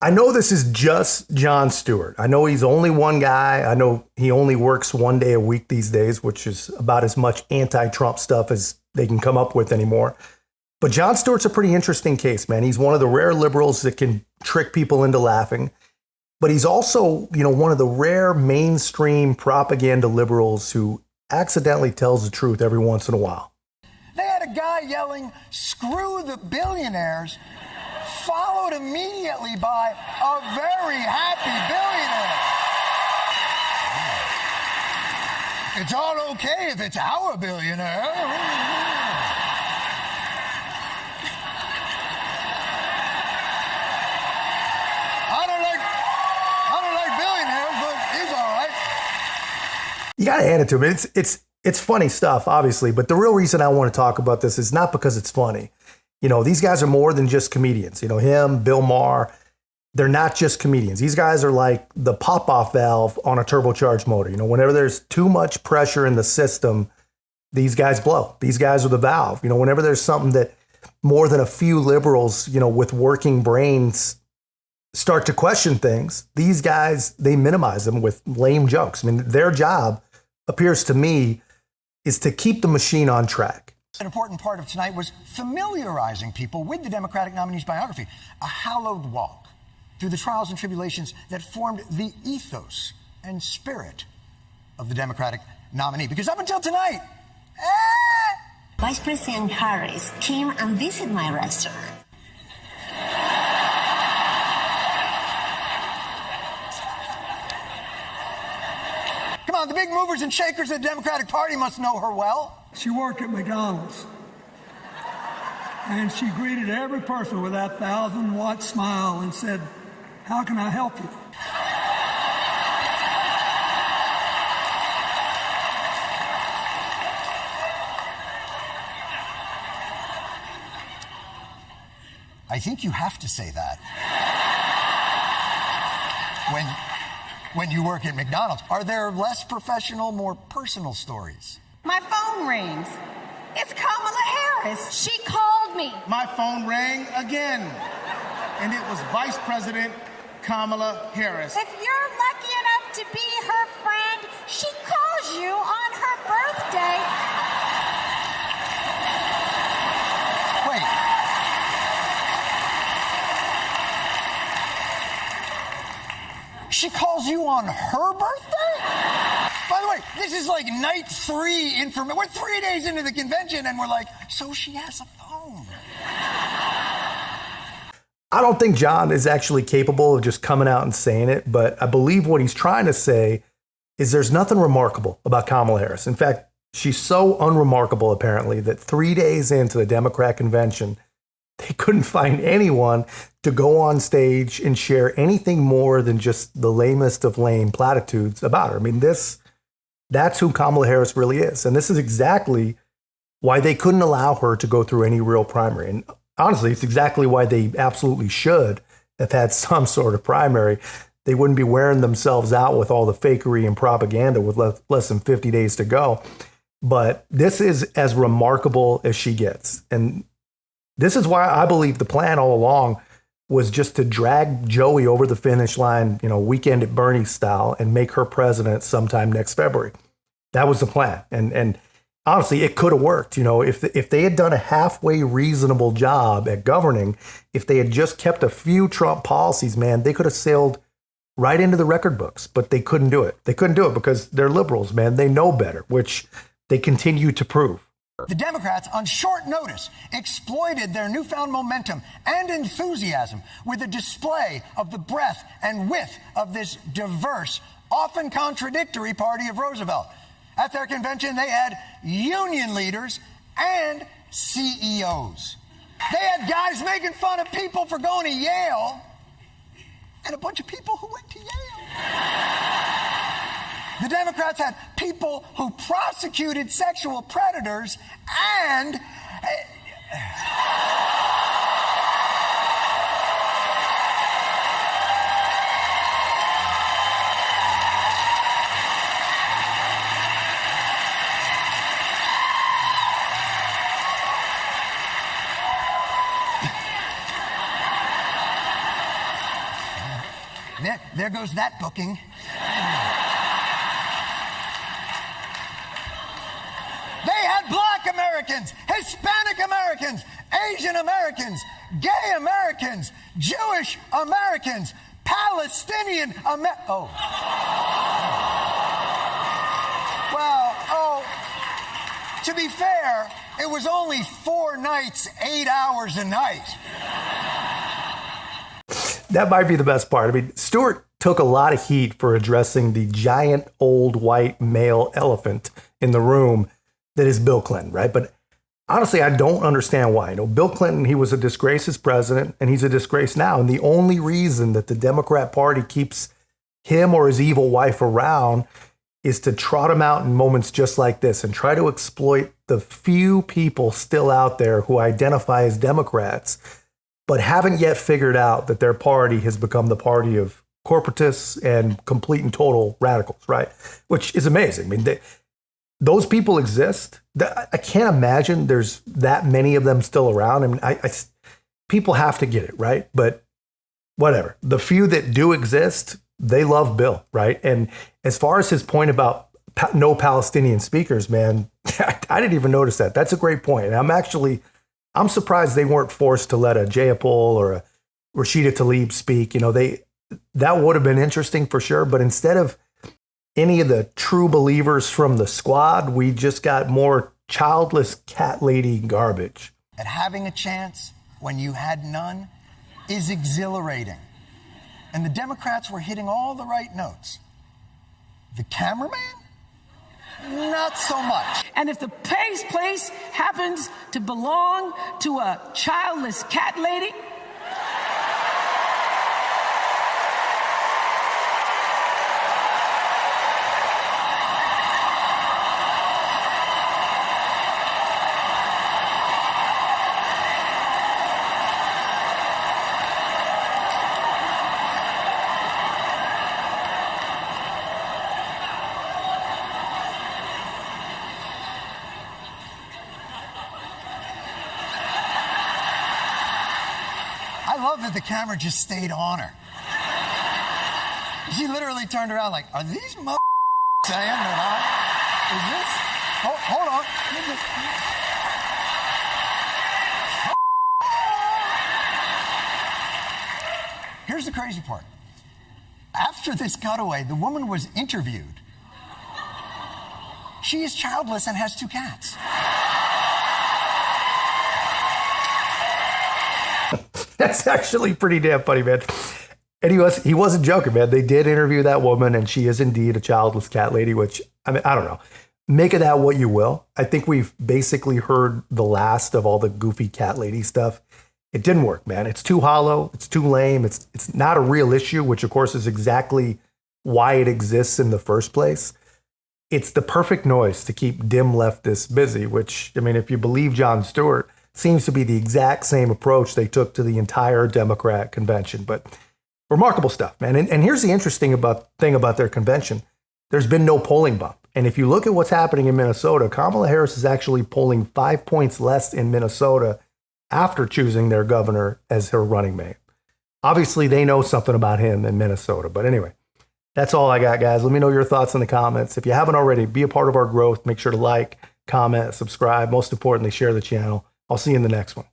I know this is just Jon Stewart. I know he's only one guy. I know he only works one day a week these days, which is about as much anti-Trump stuff as they can come up with anymore. But Jon Stewart's a pretty interesting case, man. He's one of the rare liberals that can trick people into laughing. But he's also, one of the rare mainstream propaganda liberals who accidentally tells the truth every once in a while. They had a guy yelling, "Screw the billionaires," followed immediately by a very happy billionaire. It's all okay if it's our billionaire. I don't like billionaires, but he's all right. You got to hand it to him. It's funny stuff, obviously, but the real reason I want to talk about this is not because it's funny. These guys are more than just comedians. Him, Bill Maher, they're not just comedians. These guys are like the pop-off valve on a turbocharged motor. Whenever there's too much pressure in the system, these guys blow. These guys are the valve. Whenever there's something that more than a few liberals, with working brains start to question things, these guys, they minimize them with lame jokes. Their job appears to me is to keep the machine on track. An important part of tonight was familiarizing people with the Democratic nominee's biography, a hallowed walk through the trials and tribulations that formed the ethos and spirit of the Democratic nominee. Because up until tonight, Vice President Harris came and visited my restaurant. Come on, the big movers and shakers of the Democratic Party must know her well. She worked at McDonald's, and she greeted every person with that 1,000-watt smile and said, "How can I help you?" I think you have to say that when you work at McDonald's. Are there less professional, more personal stories? My phone rings. It's Kamala Harris. She called me. My phone rang again, and it was Vice President Kamala Harris. If you're lucky enough to be her friend, she calls you on her birthday. Wait. She calls you on her birthday? By the way, this is like night 3 information. We're 3 days into the convention and we're like, so she has a phone. I don't think Jon is actually capable of just coming out and saying it, but I believe what he's trying to say is there's nothing remarkable about Kamala Harris. In fact, she's so unremarkable, apparently, that 3 days into the Democrat convention, they couldn't find anyone to go on stage and share anything more than just the lamest of lame platitudes about her. That's who Kamala Harris really is. And this is exactly why they couldn't allow her to go through any real primary. And honestly, it's exactly why they absolutely should have had some sort of primary. They wouldn't be wearing themselves out with all the fakery and propaganda with less than 50 days to go. But this is as remarkable as she gets. And this is why I believe the plan all along was just to drag Joey over the finish line, Weekend at Bernie's style, and make her president sometime next February. That was the plan. And honestly, it could have worked. If they had done a halfway reasonable job at governing, if they had just kept a few Trump policies, man, they could have sailed right into the record books, but they couldn't do it. They couldn't do it because they're liberals, man. They know better, which they continue to prove. The Democrats, on short notice, exploited their newfound momentum and enthusiasm with a display of the breadth and width of this diverse, often contradictory party of Roosevelt. At their convention, they had union leaders and CEOs. They had guys making fun of people for going to Yale and a bunch of people who went to Yale. The Democrats had people who prosecuted sexual predators and... There goes that booking. They had black Americans, Hispanic Americans, Asian Americans, gay Americans, Jewish Americans, Palestinian Americans. Oh. Well, to be fair, it was only 4 nights, 8 hours a night. That might be the best part. I mean, Stewart took a lot of heat for addressing the giant old white male elephant in the room that is Bill Clinton, right? But honestly, I don't understand why. You know, Bill Clinton, he was a disgrace as president, and he's a disgrace now. And the only reason that the Democrat Party keeps him or his evil wife around is to trot him out in moments just like this and try to exploit the few people still out there who identify as Democrats, but haven't yet figured out that their party has become the party of corporatists and complete and total radicals, right? Which is amazing. I mean, those people exist. I can't imagine there's that many of them still around. I mean, people have to get it, right? But whatever. The few that do exist, they love Bill, right? And as far as his point about no Palestinian speakers, man, I didn't even notice that. That's a great point. And I'm surprised they weren't forced to let a Jayapal or a Rashida Tlaib speak. You know, that would have been interesting for sure. But instead of any of the true believers from the squad, we just got more childless cat lady garbage. That having a chance when you had none is exhilarating. And the Democrats were hitting all the right notes. The cameraman? Not so much. And if the place happens to belong to a childless cat lady, the camera just stayed on her. She literally turned around like, are these saying that is this? Hold on. Here's the crazy part. After this cutaway, the woman was interviewed. She is childless and has 2 cats. That's actually pretty damn funny, man. And he wasn't joking, man. They did interview that woman, and she is indeed a childless cat lady, which, I mean, I don't know. Make of that what you will. I think we've basically heard the last of all the goofy cat lady stuff. It didn't work, man. It's too hollow. It's too lame. It's not a real issue, which, of course, is exactly why it exists in the first place. It's the perfect noise to keep dim leftists busy, which, I mean, if you believe Jon Stewart, seems to be the exact same approach they took to the entire Democrat convention. But remarkable stuff, man. And here's the interesting thing about their convention. There's been no polling bump. And if you look at what's happening in Minnesota, Kamala Harris is actually polling 5 points less in Minnesota after choosing their governor as her running mate. Obviously, they know something about him in Minnesota. But anyway, that's all I got, guys. Let me know your thoughts in the comments. If you haven't already, be a part of our growth. Make sure to like, comment, subscribe. Most importantly, share the channel. I'll see you in the next one.